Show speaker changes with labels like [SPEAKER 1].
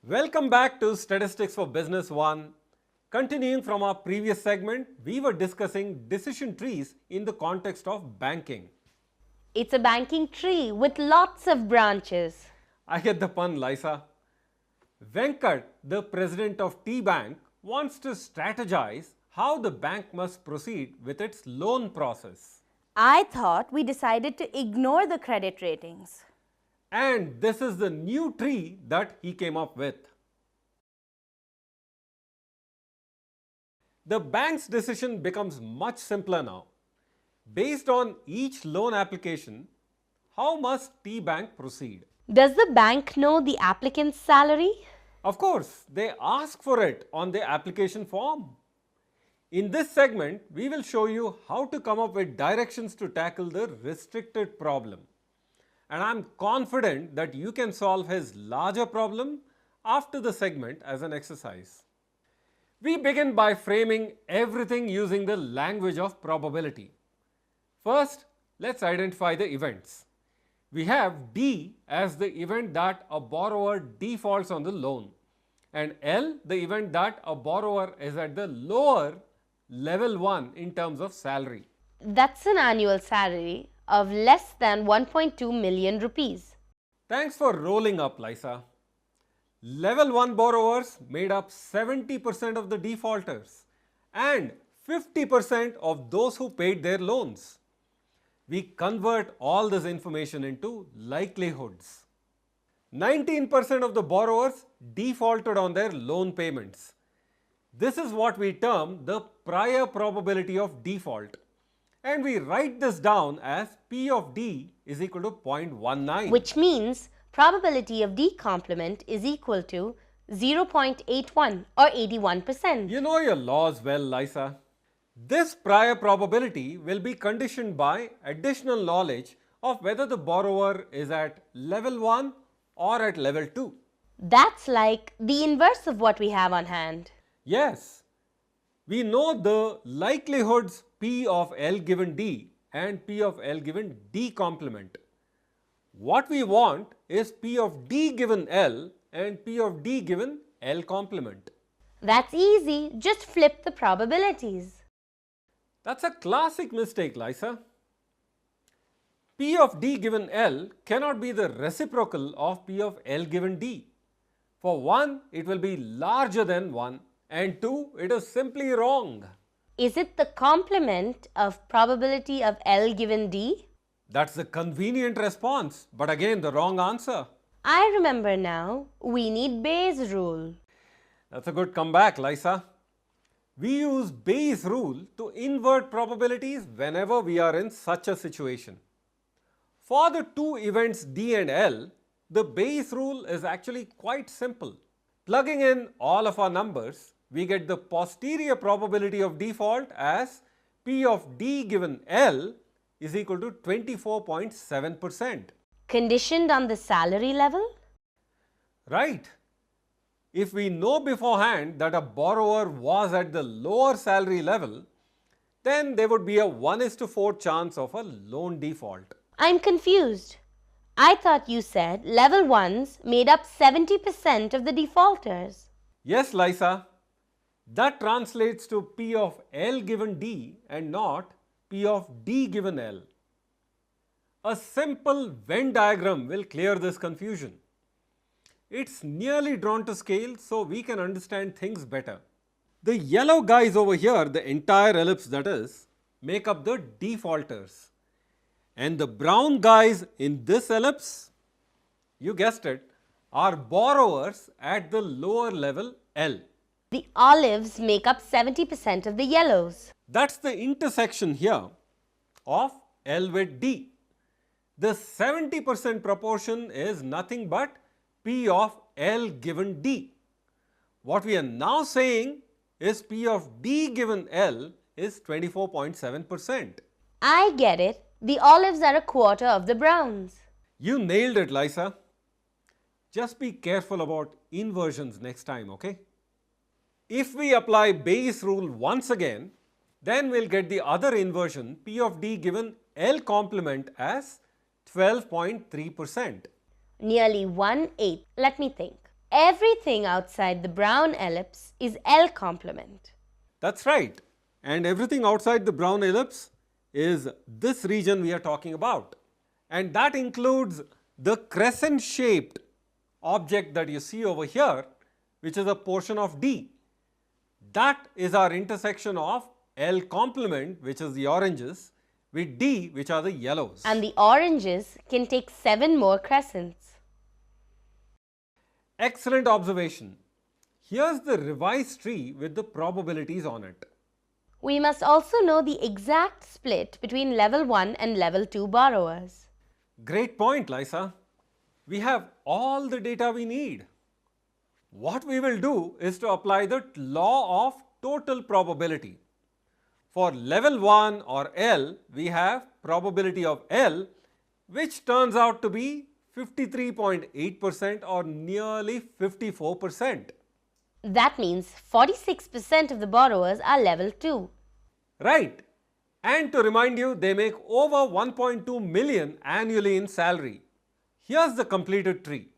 [SPEAKER 1] Welcome back to Statistics for Business 1. Continuing from our previous segment, we were discussing decision trees in the context of banking.
[SPEAKER 2] It's a banking tree with lots of branches.
[SPEAKER 1] I get the pun, Lisa. Venkat, the president of T Bank, wants to strategize how the bank must proceed with its loan process.
[SPEAKER 2] I thought we decided to ignore the credit ratings.
[SPEAKER 1] And this is the new tree that he came up with. The bank's decision becomes much simpler now. Based on each loan application, how must T Bank proceed?
[SPEAKER 2] Does the bank know the applicant's salary?
[SPEAKER 1] Of course, they ask for it on the application form. In this segment, we will show you how to come up with directions to tackle the restricted problem. And I'm confident that you can solve his larger problem after the segment as an exercise. We begin by framing everything using the language of probability. First, let's identify the events. We have D as the event that a borrower defaults on the loan, and L the event that a borrower is at the lower level 1 in terms of salary.
[SPEAKER 2] That's an annual salary of less than 1.2 million rupees.
[SPEAKER 1] Thanks for rolling up, Lisa. Level 1 borrowers made up 70% of the defaulters and 50% of those who paid their loans. We convert all this information into likelihoods. 19% of the borrowers defaulted on their loan payments. This is what we term the prior probability of default. And we write this down as P of D is equal to 0.19.
[SPEAKER 2] Which means probability of D complement is equal to 0.81 or 81%.
[SPEAKER 1] You know your laws well, Lisa. This prior probability will be conditioned by additional knowledge of whether the borrower is at level 1 or at level 2.
[SPEAKER 2] That's like the inverse of what we have on hand.
[SPEAKER 1] Yes, we know the likelihoods P of L given D and P of L given D complement. What we want is P of D given L and P of D given L complement.
[SPEAKER 2] That's easy, just flip the probabilities.
[SPEAKER 1] That's a classic mistake, Lisa. P of D given L cannot be the reciprocal of P of L given D. For 1, it will be larger than 1, and 2, it is simply wrong.
[SPEAKER 2] Is it the complement of probability of L given D?
[SPEAKER 1] That's the convenient response, but again the wrong answer.
[SPEAKER 2] I remember now. We need Bayes' rule.
[SPEAKER 1] That's a good comeback, Lisa. We use Bayes' rule to invert probabilities whenever we are in such a situation. For the two events D and L, the Bayes' rule is actually quite simple. Plugging in all of our numbers, we get the posterior probability of default as P of D given L is equal to 24.7%.
[SPEAKER 2] Conditioned on the salary level?
[SPEAKER 1] Right. If we know beforehand that a borrower was at the lower salary level, then there would be a 1:4 chance of a loan default.
[SPEAKER 2] I'm confused. I thought you said level 1s made up 70% of the defaulters.
[SPEAKER 1] Yes, Lisa. That translates to P of L given D and not P of D given L. A simple Venn diagram will clear this confusion. It's nearly drawn to scale so we can understand things better. The yellow guys over here, the entire ellipse that is, make up the defaulters. And the brown guys in this ellipse, you guessed it, are borrowers at the lower level L.
[SPEAKER 2] The olives make up 70% of the yellows.
[SPEAKER 1] That's the intersection here of L with D. The 70% proportion is nothing but P of L given D. What we are now saying is P of D given L is 24.7%.
[SPEAKER 2] I get it. The olives are a quarter of the browns.
[SPEAKER 1] You nailed it, Lisa. Just be careful about inversions next time, okay? If we apply Bayes' rule once again, then we'll get the other inversion P of D given L complement as 12.3%.
[SPEAKER 2] Nearly 1/8. Let me think. everything outside the brown ellipse is L complement.
[SPEAKER 1] That's right. And everything outside the brown ellipse is this region we are talking about. And that includes the crescent shaped object that you see over here, which is a portion of D. That is our intersection of L complement, which is the oranges, with D, which are the yellows.
[SPEAKER 2] And the oranges can take 7 more crescents.
[SPEAKER 1] Excellent observation. Here's the revised tree with the probabilities on it.
[SPEAKER 2] We must also know the exact split between level 1 and level 2 borrowers.
[SPEAKER 1] Great point, Lisa. We have all the data we need. What we will do is to apply the law of total probability. For level 1 or L, we have probability of L, which turns out to be 53.8% or nearly 54%.
[SPEAKER 2] That means 46% of the borrowers are level 2.
[SPEAKER 1] Right. And to remind you, they make over 1.2 million annually in salary. Here's the completed tree.